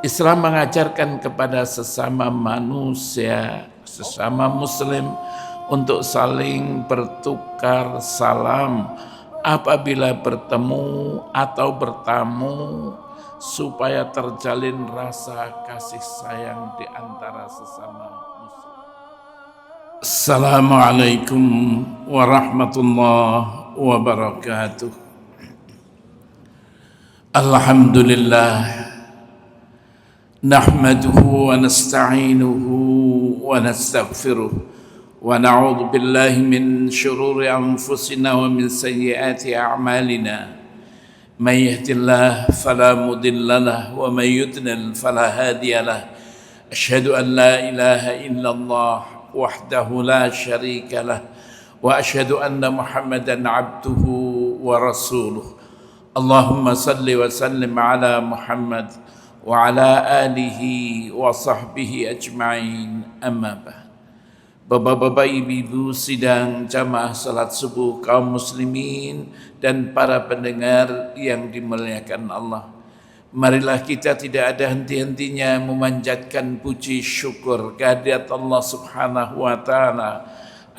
Islam mengajarkan kepada sesama manusia, sesama muslim untuk saling bertukar salam apabila bertemu atau bertamu supaya terjalin rasa kasih sayang di antara sesama muslim. Assalamualaikum warahmatullahi wabarakatuh. Alhamdulillah nahmaduhu wa nasta'inuhu wa nastaghfiruh wa na'udzu billahi min shururi anfusina wa min sayyiati a'malina may yahdihillahu fala mudilla lahu wa may yudlil fala hadiya lahu asyhadu an la ilaha illallah wahdahu la syarika lahu wa asyhadu anna muhammadan abduhu wa rasuluh. Allahumma salli wa sallim ala Muhammad wa ala alihi wa sahbihi ajma'in, amma ba'd. Bapak-bapak, ibu-ibu sidang jamaah salat subuh kaum muslimin dan para pendengar yang dimuliakan Allah, marilah kita tidak ada henti-hentinya memanjatkan puji syukur kehadirat Allah subhanahu wa ta'ala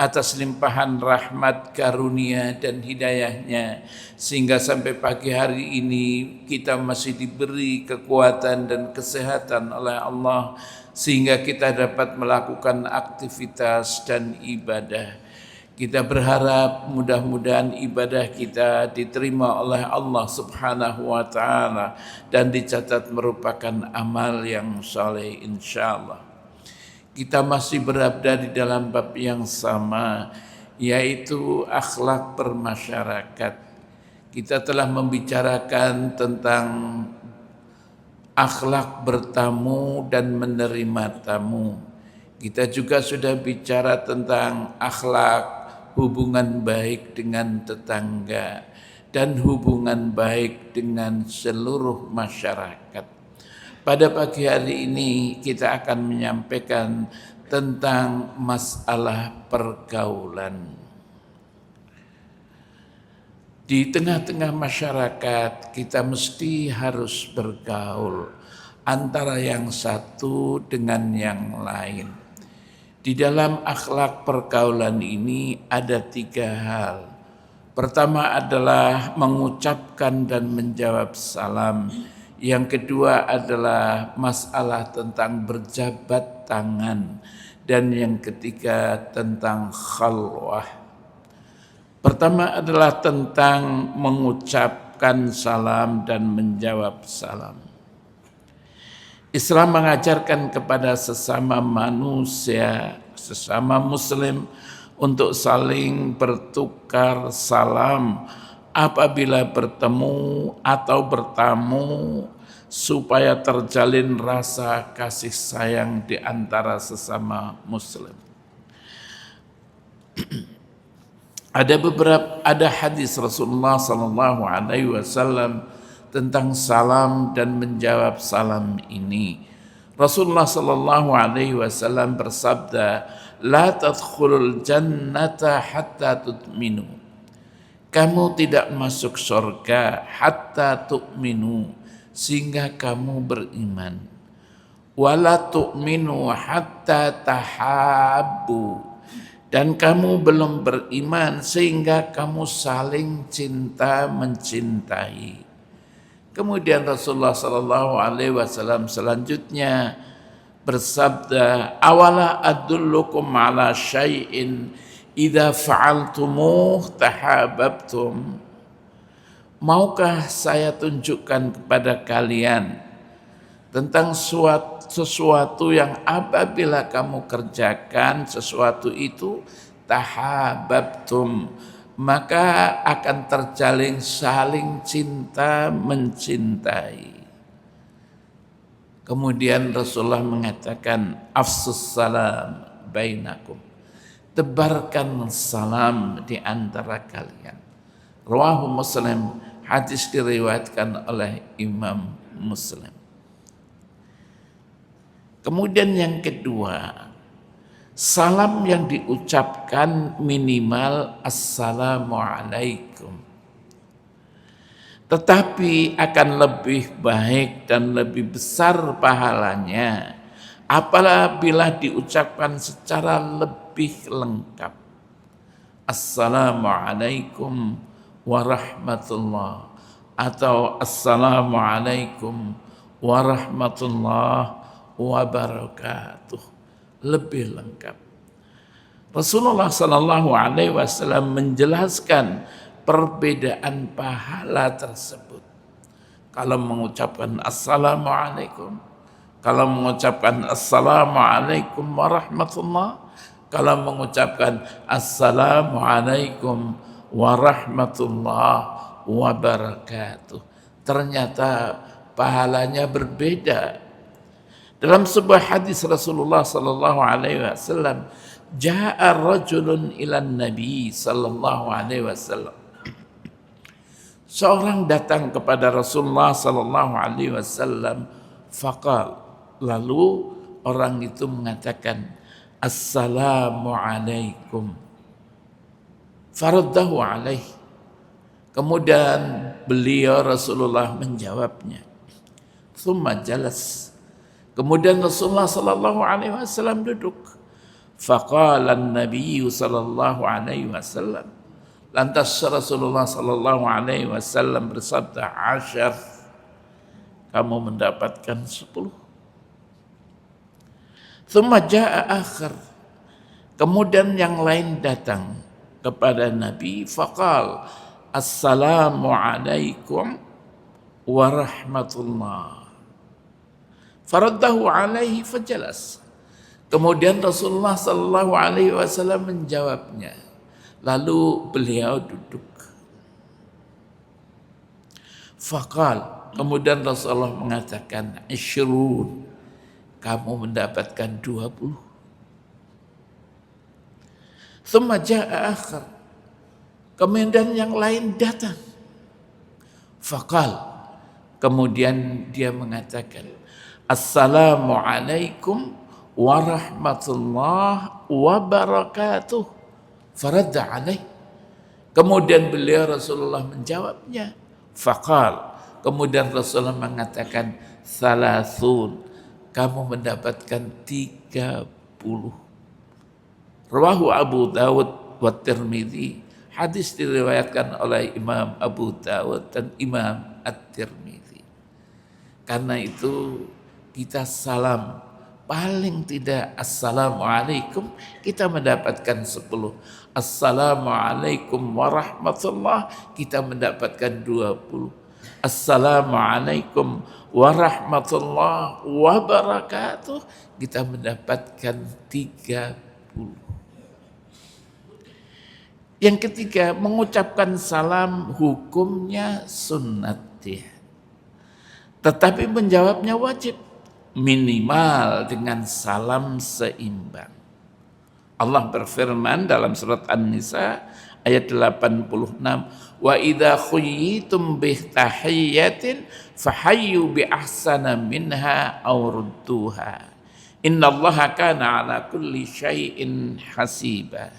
atas limpahan rahmat, karunia dan hidayahnya, sehingga sampai pagi hari ini kita masih diberi kekuatan dan kesehatan oleh Allah, sehingga kita dapat melakukan aktivitas dan ibadah. Kita berharap mudah-mudahan ibadah kita diterima oleh Allah subhanahu wa ta'ala dan dicatat merupakan amal yang saleh insyaallah. Kita masih berada di dalam bab yang sama, yaitu akhlak bermasyarakat. Kita telah membicarakan tentang akhlak bertamu dan menerima tamu. Kita juga sudah bicara tentang akhlak hubungan baik dengan tetangga dan hubungan baik dengan seluruh masyarakat. Pada pagi hari ini kita akan menyampaikan tentang masalah pergaulan. Di tengah-tengah masyarakat kita mesti harus bergaul antara yang satu dengan yang lain. Di dalam akhlak pergaulan ini ada 3 hal. Pertama adalah mengucapkan dan menjawab salam. Yang kedua adalah masalah tentang berjabat tangan. Dan yang ketiga tentang khalwah. Pertama adalah tentang mengucapkan salam dan menjawab salam. Islam mengajarkan kepada sesama manusia, sesama muslim untuk saling bertukar salam apabila bertemu atau bertamu supaya terjalin rasa kasih sayang di antara sesama muslim. Ada hadis Rasulullah sallallahu alaihi wasallam tentang salam dan menjawab salam ini. Rasulullah sallallahu alaihi wasallam bersabda, "La tadkhulul jannata hatta tu'minu." Kamu tidak masuk surga hatta tu'minu, sehingga kamu beriman. Wala tu'minu hatta tahabbu, dan kamu belum beriman sehingga kamu saling cinta mencintai. Kemudian Rasulullah sallallahu alaihi wasallam selanjutnya bersabda, "Awala adullukum ala syai'in idza fa'altumuh tahabbtum." Maukah saya tunjukkan kepada kalian tentang sesuatu yang apabila kamu kerjakan sesuatu itu tahabbtum, maka akan terjalin saling cinta mencintai. Kemudian Rasulullah mengatakan, "Afsus salam bainakum." Tebarkan salam di antara kalian. Rawahu Muslim, hadis diriwayatkan oleh Imam Muslim. Kemudian yang kedua, salam yang diucapkan minimal assalamualaikum. Tetapi akan lebih baik dan lebih besar pahalanya apabila diucapkan secara lebih lengkap. Assalamualaikum warahmatullah, atau Assalamualaikum warahmatullah wabarakatuh. Lebih lengkap. Rasulullah Sallallahu Alaihi Wasallam menjelaskan perbedaan pahala tersebut. Kalau mengucapkan Assalamualaikum, kalau mengucapkan Assalamualaikum warahmatullah, kalau mengucapkan Assalamualaikum warahmatullah wabarakatuh, ternyata pahalanya berbeda. Dalam sebuah hadis Rasulullah sallallahu alaihi wasallam, ja'a rajulun ilan nabi sallallahu alaihi wasallam. Seorang datang kepada Rasulullah sallallahu alaihi wasallam, faqal, lalu orang itu mengatakan Assalamualaikum. Faraddahu alaih. Kemudian beliau Rasulullah menjawabnya. Thumma jalas. Kemudian Rasulullah sallallahu alaihi wasallam duduk. Faqala an-nabiy sallallahu alaihi wasallam. Lantas Rasulullah sallallahu alaihi wasallam bersabda, "Asyar." Kamu mendapatkan 10. Thumma jaa akhar. Kemudian yang lain datang kepada Nabi, faqal, Assalamualaikum warahmatullah. Faraddahu alaihi fajalas. Kemudian Rasulullah sallallahu alaihi wasallam menjawabnya. Lalu beliau duduk. Faqal, kemudian Rasulullah mengatakan, Ishrun, kamu mendapatkan 20. Thumma jaa akhar. Kemudian yang lain datang. Faqal, kemudian dia mengatakan, Assalamualaikum warahmatullahi wabarakatuh. Faradda alaih. Kemudian beliau Rasulullah menjawabnya. Faqal, kemudian Rasulullah mengatakan, Salasun, kamu mendapatkan 30. Rawahu Abu Dawud wa Tirmidzi. Hadis diriwayatkan oleh Imam Abu Dawud dan Imam At-Tirmidzi. Karena itu kita salam paling tidak Assalamualaikum, kita mendapatkan 10. Assalamualaikum warahmatullah, kita mendapatkan 20. Assalamualaikum warahmatullah wabarakatuh, kita mendapatkan 30. Yang ketiga, mengucapkan salam hukumnya sunnat dia. Tetapi menjawabnya wajib, minimal dengan salam seimbang. Allah berfirman dalam surat An-Nisa ayat 86, wa idza khuyyitum bih tahiyyatin fahayyu bi ahsana minha aw rudduha innallaha kana ala kulli syai'in hasiba.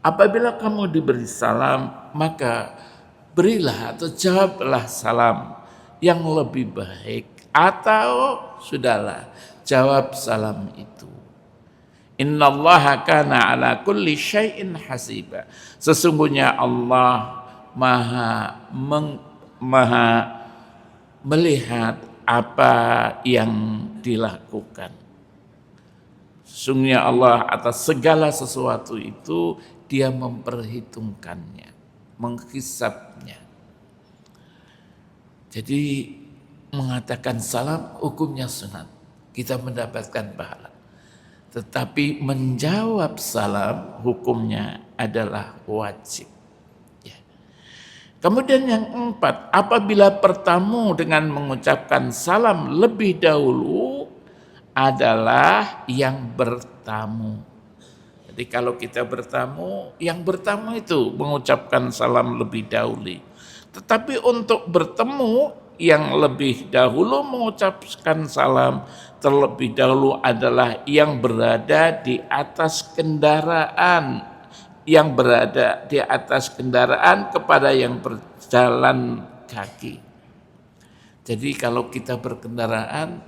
Apabila kamu diberi salam, maka berilah atau jawablah salam yang lebih baik, atau sudahlah jawab salam itu. Innallaha kana ala kulli syai'in hasiba. Sesungguhnya Allah maha melihat apa yang dilakukan. Sesungguhnya Allah atas segala sesuatu itu dia memperhitungkannya, menghisapnya. Jadi mengatakan salam hukumnya sunat, kita mendapatkan pahala. Tetapi menjawab salam hukumnya adalah wajib. Ya. Kemudian yang keempat, apabila bertamu dengan mengucapkan salam lebih dahulu adalah yang bertamu. Jadi kalau kita bertamu, yang bertamu itu mengucapkan salam lebih dahulu. Tetapi untuk bertemu yang lebih dahulu mengucapkan salam terlebih dahulu adalah yang berada di atas kendaraan, yang berada di atas kendaraan kepada yang berjalan kaki. Jadi kalau kita berkendaraan,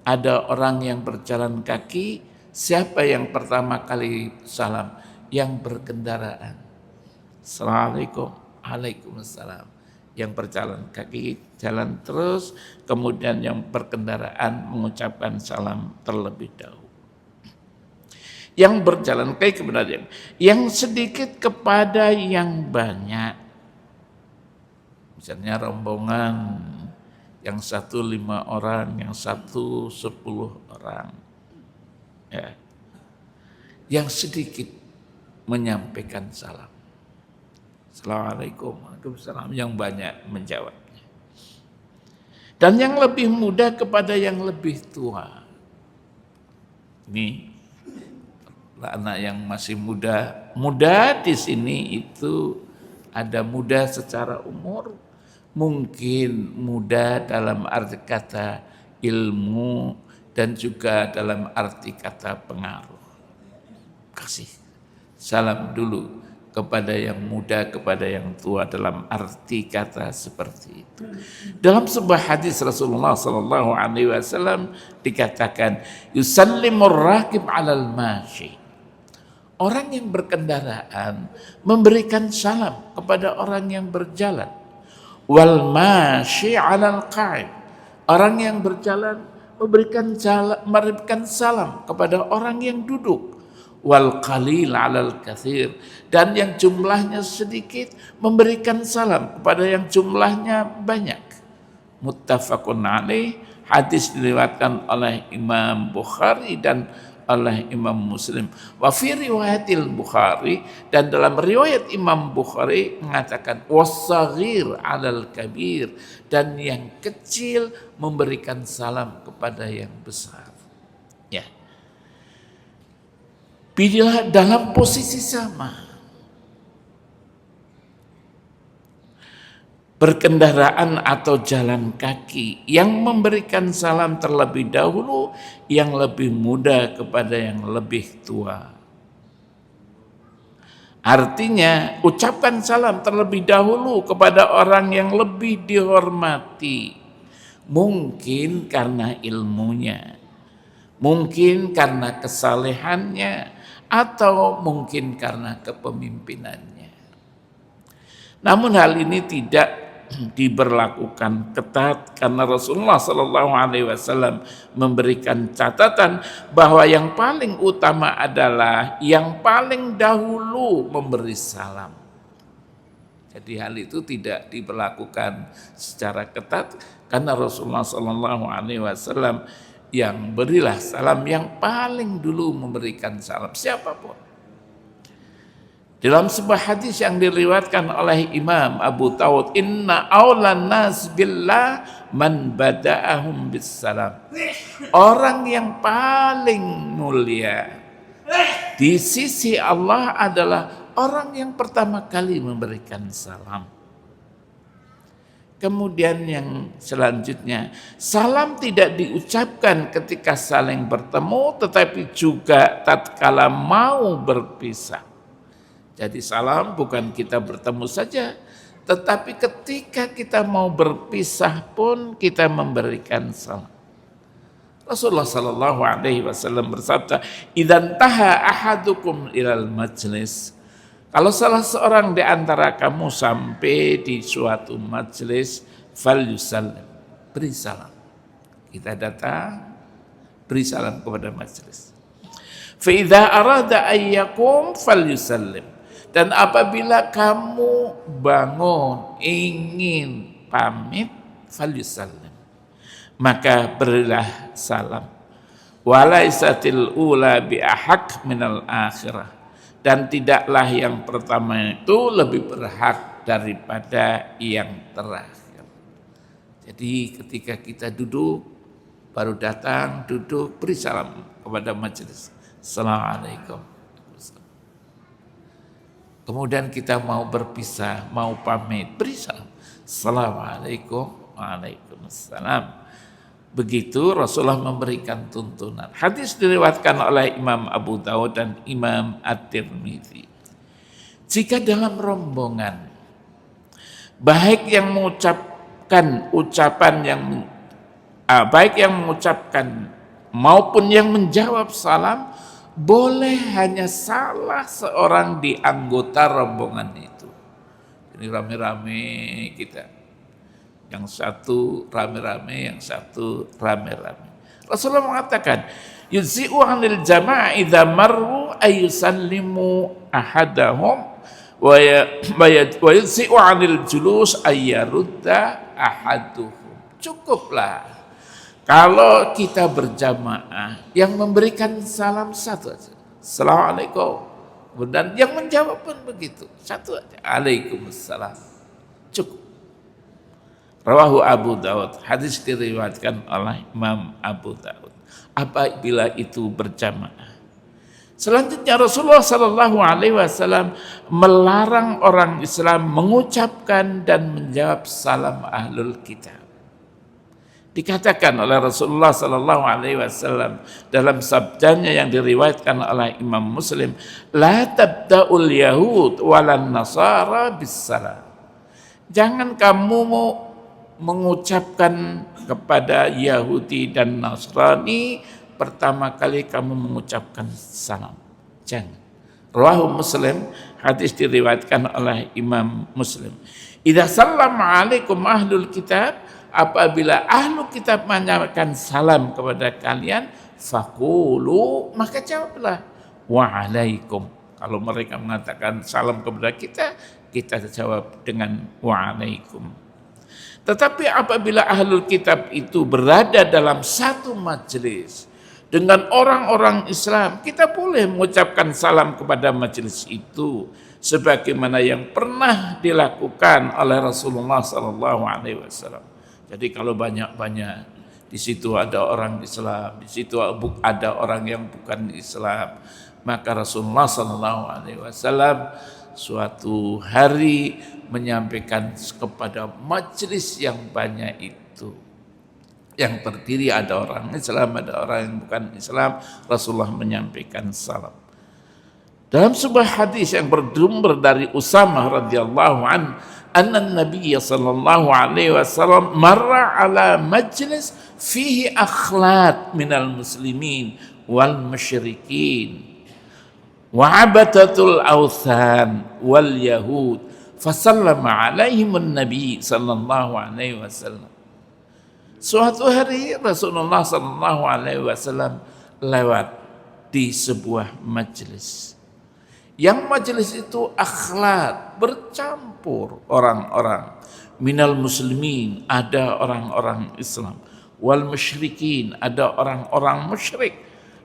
ada orang yang berjalan kaki, siapa yang pertama kali salam? Yang berkendaraan. Assalamualaikum, waalaikumsalam. Yang berjalan kaki jalan terus, kemudian yang berkendaraan mengucapkan salam terlebih dahulu. Yang berjalan kaki kemudian yang sedikit kepada yang banyak. Misalnya rombongan, yang satu 5 orang, yang satu 10 orang. Ya. Yang sedikit menyampaikan salam. Assalamualaikum, waalaikumsalam. Yang banyak menjawabnya. Dan yang lebih muda kepada yang lebih tua. Ini anak yang masih muda. Muda di sini itu ada muda secara umur, mungkin muda dalam arti kata ilmu dan juga dalam arti kata pengaruh. Kasih salam dulu kepada yang muda, kepada yang tua dalam arti kata seperti itu. Dalam sebuah hadis Rasulullah sallallahu alaihi wasallam dikatakan yusallimur rakib 'alal mashi. Orang yang berkendaraan memberikan salam kepada orang yang berjalan. Wal mashi 'alal qa'id. Orang yang berjalan memberikan salam kepada orang yang duduk. Wal qalil 'alal katsir, dan yang jumlahnya sedikit memberikan salam kepada yang jumlahnya banyak. Muttafaqun alaih, hadis diriwayatkan oleh Imam Bukhari dan oleh Imam Muslim. Wa fi riwayatil Bukhari, dan dalam riwayat Imam Bukhari mengatakan was-saghir 'alal kabir, dan yang kecil memberikan salam kepada yang besar. Ya. Bila dalam posisi sama, berkendaraan atau jalan kaki, yang memberikan salam terlebih dahulu yang lebih muda kepada yang lebih tua. Artinya ucapkan salam terlebih dahulu kepada orang yang lebih dihormati, mungkin karena ilmunya, mungkin karena kesalehannya, atau mungkin karena kepemimpinannya. Namun hal ini tidak diberlakukan ketat karena Rasulullah Shallallahu Alaihi Wasallam memberikan catatan bahwa yang paling utama adalah yang paling dahulu memberi salam. Jadi hal itu tidak diberlakukan secara ketat karena Rasulullah Shallallahu Alaihi Wasallam yang berilah salam yang paling dulu memberikan salam siapapun. Dalam sebuah hadis yang diriwayatkan oleh Imam Abu Dawud, inna aulan nas billah man bada'ahum bis salam. Orang yang paling mulia di sisi Allah adalah orang yang pertama kali memberikan salam. Kemudian yang selanjutnya, salam tidak diucapkan ketika saling bertemu, tetapi juga tatkala mau berpisah. Jadi salam bukan kita bertemu saja, tetapi ketika kita mau berpisah pun kita memberikan salam. Rasulullah Shallallahu Alaihi Wasallam bersabda, "Idzan taha ahadukum ilal majlis." Kalau salah seorang di antara kamu sampai di suatu majelis, falyusallim, beri salam. Kita datang, beri salam kepada majelis. Fa idza arada ayyakum falyusallim. Dan apabila kamu bangun ingin pamit, falyusallim, maka berilah salam. Walaisatil ula bi ahaq minal akhirah. Dan tidaklah yang pertama itu lebih berhak daripada yang terakhir. Jadi ketika kita duduk, baru datang, duduk, beri salam kepada majelis. Assalamualaikum. Kemudian kita mau berpisah, mau pamit, beri salam. Assalamualaikum, waalaikumsalam. Begitu Rasulullah memberikan tuntunan. Hadis diriwayatkan oleh Imam Abu Dawud dan Imam At-Tirmidzi. Jika dalam rombongan, baik yang mengucap mengucapkan ucapan yang baik yang mengucapkan maupun yang menjawab salam, boleh hanya salah seorang di anggota rombongan itu. Ini rame-rame kita. Yang satu rame-rame, yang satu rame-rame. Rasulullah mengatakan, yuzi'u 'anil jama'a idza marru ayusallimu ahadahum wa yuzi'u 'anil julus ayyarudda ahaduhum. Cukuplah kalau kita berjamaah yang memberikan salam satu aja. Assalamualaikum. Dan yang menjawab pun begitu. Satu aja. Waalaikumsalam. Cukup. Rawahu Abu Daud. Hadis diriwayatkan oleh Imam Abu Daud. Apabila itu berjamaah. Selanjutnya Rasulullah Sallallahu Alaihi Wasallam melarang orang Islam mengucapkan dan menjawab salam ahlul kitab. Dikatakan oleh Rasulullah Sallallahu Alaihi Wasallam dalam sabdanya yang diriwayatkan oleh Imam Muslim, la tabda'ul yahud walan nasara bis salam. Jangan kamu mengucapkan kepada Yahudi dan Nasrani pertama kali kamu mengucapkan salam. Jangan. Rawahu Muslim, hadis diriwayatkan oleh Imam Muslim. Idza sallama alaikum ahlul kitab, apabila ahlu kitab menyampaikan salam kepada kalian, faqulu, maka jawablah wa'alaikum. Kalau mereka mengatakan salam kepada kita, kita jawab dengan wa'alaikum. Tetapi apabila ahlul kitab itu berada dalam satu majelis dengan orang-orang Islam, kita boleh mengucapkan salam kepada majelis itu sebagaimana yang pernah dilakukan oleh Rasulullah SAW. Jadi kalau banyak-banyak, di situ ada orang Islam, di situ ada orang yang bukan Islam, maka Rasulullah SAW suatu hari menyampaikan kepada majelis yang banyak itu, yang terdiri ada orang Islam, ada orang yang bukan Islam, Rasulullah menyampaikan salam. Dalam sebuah hadis yang bersumber dari Usamah radhiyallahu an, anna Nabi sallallahu alaihi wasallam marra ala majlis fihi akhlaq minal muslimin wal musyrikin wa abatatul awthan wal yahud fasallama alaihimun nabi sallallahu alaihi wasallam. Suatu hari Rasulullah sallallahu alaihi wasallam lewat di sebuah majelis. Yang majelis itu akhlak, bercampur orang-orang. Minal muslimin, ada orang-orang Islam. Wal musyrikin, ada orang-orang musyrik.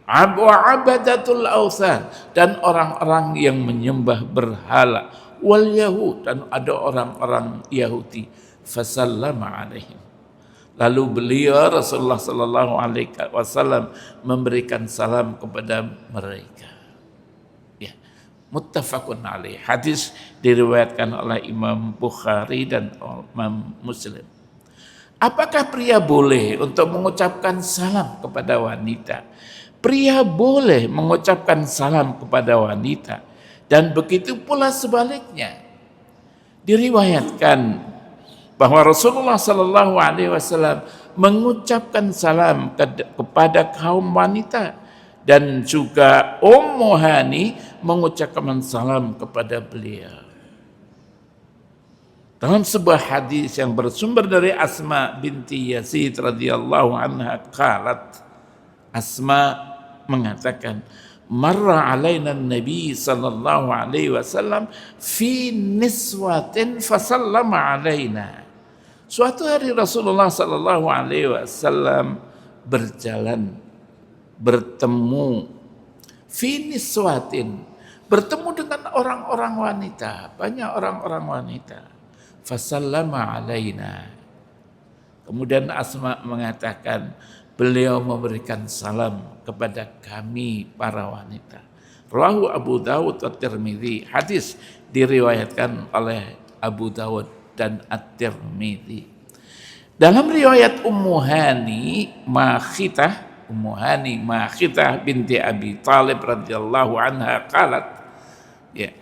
Wa abadatul awthan, dan orang-orang yang menyembah berhala. Wal yahud, dan ada orang-orang Yahudi. Fasallama alaihim. Lalu beliau Rasulullah sallallahu alaihi wasallam memberikan salam kepada mereka. Ya, muttafaqun alaih. Hadis diriwayatkan oleh Imam Bukhari dan Imam Muslim. Apakah pria boleh untuk mengucapkan salam kepada wanita? Pria boleh mengucapkan salam kepada wanita. Dan begitu pula sebaliknya. Diriwayatkan bahwa Rasulullah Sallallahu Alaihi Wasallam mengucapkan salam kepada kaum wanita, dan juga Ummu Hani mengucapkan salam kepada beliau. Dalam sebuah hadis yang bersumber dari Asma binti Yazid radhiyallahu anha qalat, Asma mengatakan, marra alaina Nabi sallallahu alaihi wasallam fi niswatin fasallama alaina. Suatu hari Rasulullah sallallahu alaihi wasallam bertemu fi niswatin, bertemu dengan orang-orang wanita, banyak orang-orang wanita. Fasallama alaina. Kemudian Asma mengatakan, beliau memberikan salam kepada kami para wanita. Rawahu Abu Dawud at-Tirmidzi. Hadis diriwayatkan oleh Abu Dawud dan at-Tirmidzi. Dalam riwayat Ummu Hani Makhitah binti Abi Talib radhiyallahu anha qalat, ya,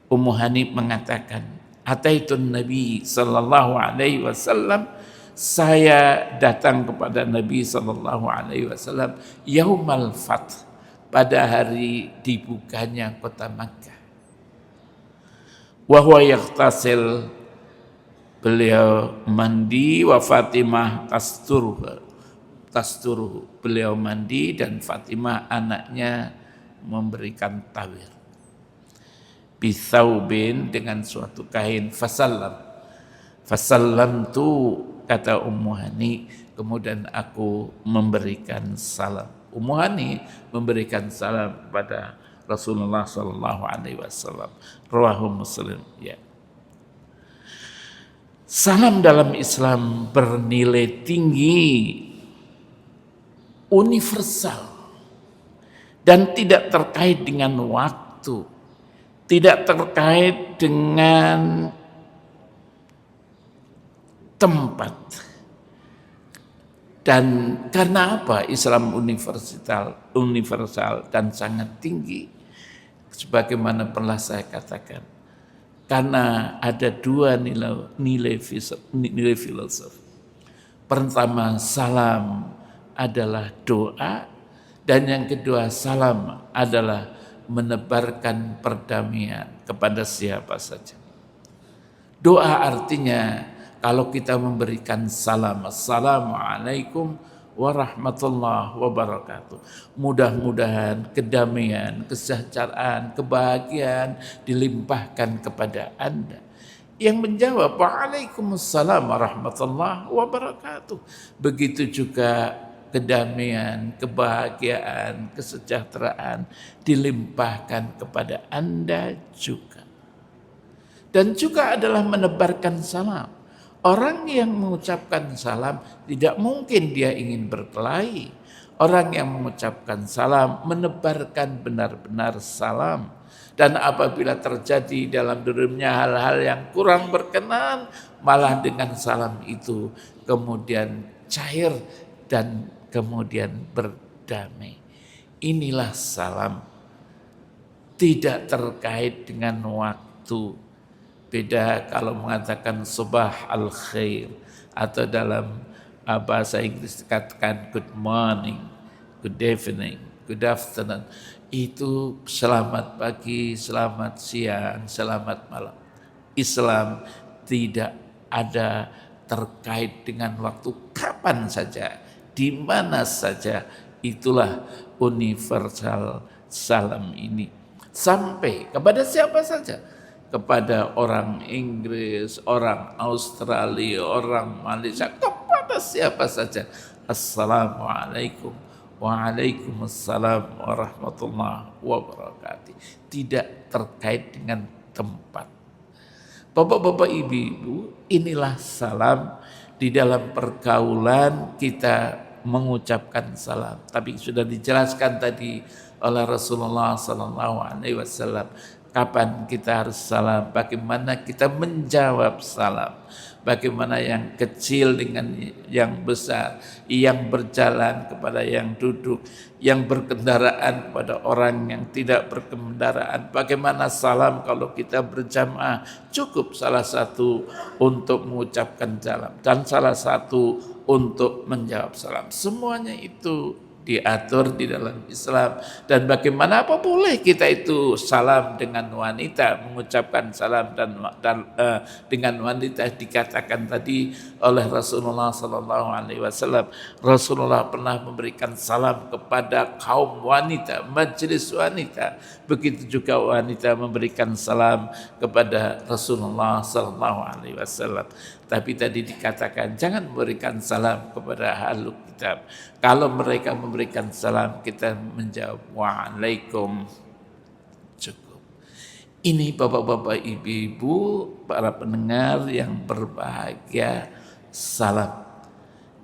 Ummu Hani mengatakan, Ataitun Nabi sallallahu alaihi wasallam, saya datang kepada Nabi sallallahu alaihi wasallam yaumal fath, pada hari dibukanya kota Makkah. Wa huwa yaghtasil, beliau mandi, wa Fatimah tasturuhu, beliau mandi dan Fatimah anaknya memberikan tawir. Bithaubin, dengan suatu kain, fasallam tu, kata Ummu Hani, kemudian aku memberikan salam. Ummu Hani memberikan salam kepada Rasulullah sallallahu alaihi wasallam. Rawahu Muslim, ya. Salam dalam Islam bernilai tinggi, universal, dan tidak terkait dengan waktu, tidak terkait dengan tempat. Dan karena apa Islam universal dan sangat tinggi? Sebagaimana pernah saya katakan, karena ada dua nilai filosofi. Pertama, salam adalah doa, dan yang kedua, salam adalah menebarkan perdamaian kepada siapa saja. Doa artinya kalau kita memberikan salam, assalamualaikum warahmatullahi wabarakatuh, mudah-mudahan kedamaian, kesejahteraan, kebahagiaan dilimpahkan kepada Anda. Yang menjawab, waalaikumsalam warahmatullahi wabarakatuh. Begitu juga kedamaian, kebahagiaan, kesejahteraan dilimpahkan kepada Anda juga. Dan juga adalah menebarkan salam. Orang yang mengucapkan salam tidak mungkin dia ingin berkelahi. Orang yang mengucapkan salam menebarkan benar-benar salam. Dan apabila terjadi dalam dirinya hal-hal yang kurang berkenan, malah dengan salam itu kemudian cair dan kemudian berdamai. Inilah salam, tidak terkait dengan waktu. Beda kalau mengatakan subah al khair, atau dalam bahasa Inggris dikatakan good morning, good evening, good afternoon. Itu selamat pagi, selamat siang, selamat malam. Islam tidak ada terkait dengan waktu, kapan saja, di mana saja. Itulah universal salam ini. Sampai kepada siapa saja. Kepada orang Inggris, orang Australia, orang Malaysia, kepada siapa saja. Assalamualaikum, waalaikumsalam warahmatullahi wabarakatuh. Tidak terkait dengan tempat. Bapak-bapak, ibu-ibu, inilah salam. Di dalam pergaulan kita mengucapkan salam. Tapi sudah dijelaskan tadi oleh Rasulullah SAW. Kapan kita harus salam, bagaimana kita menjawab salam, bagaimana yang kecil dengan yang besar, yang berjalan kepada yang duduk, yang berkendaraan kepada orang yang tidak berkendaraan. Bagaimana salam kalau kita berjamaah, cukup salah satu untuk mengucapkan salam dan salah satu untuk menjawab salam. Semuanya itu diatur di dalam Islam. Dan bagaimana apa boleh kita itu salam dengan wanita, mengucapkan salam dengan wanita. Dikatakan tadi oleh Rasulullah SAW, Rasulullah pernah memberikan salam kepada kaum wanita, majelis wanita. Begitu juga wanita memberikan salam kepada Rasulullah SAW. Tapi tadi dikatakan jangan memberikan salam kepada ahlul kitab. Kalau mereka memberikan salam, kita menjawab waalaikum, cukup. Ini bapak-bapak, ibu-ibu, para pendengar yang berbahagia, salam.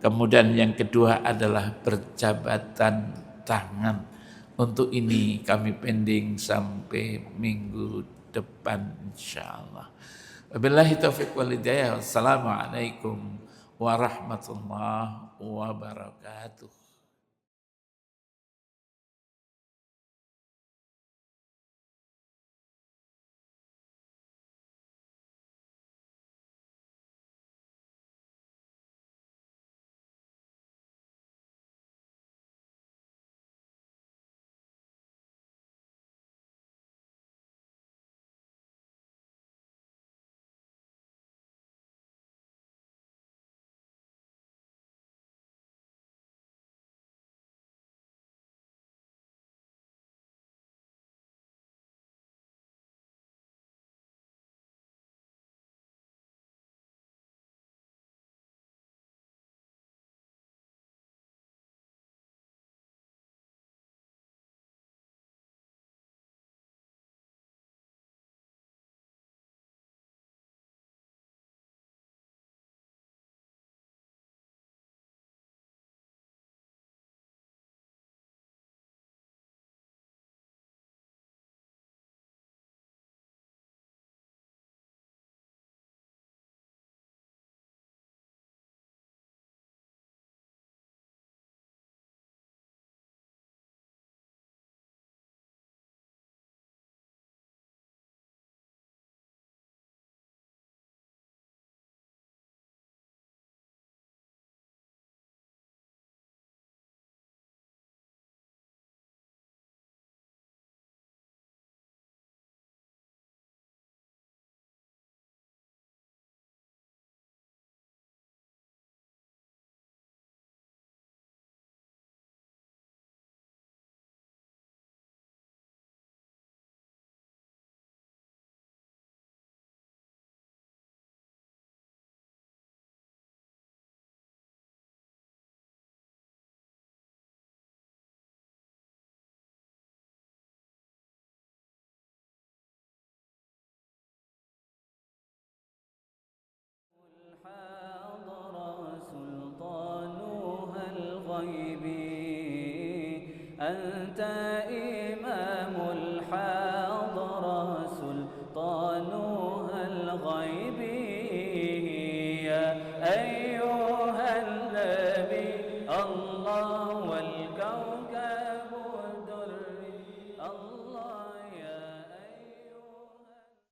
Kemudian yang kedua adalah berjabatan tangan. Untuk ini kami pending sampai minggu depan insyaallah. Wabillahi taufiq wal hidayah. Wassalamualaikum warahmatullahi wabarakatuh. الغيب أنت إمام الحاضرة سلطانها الغيب يا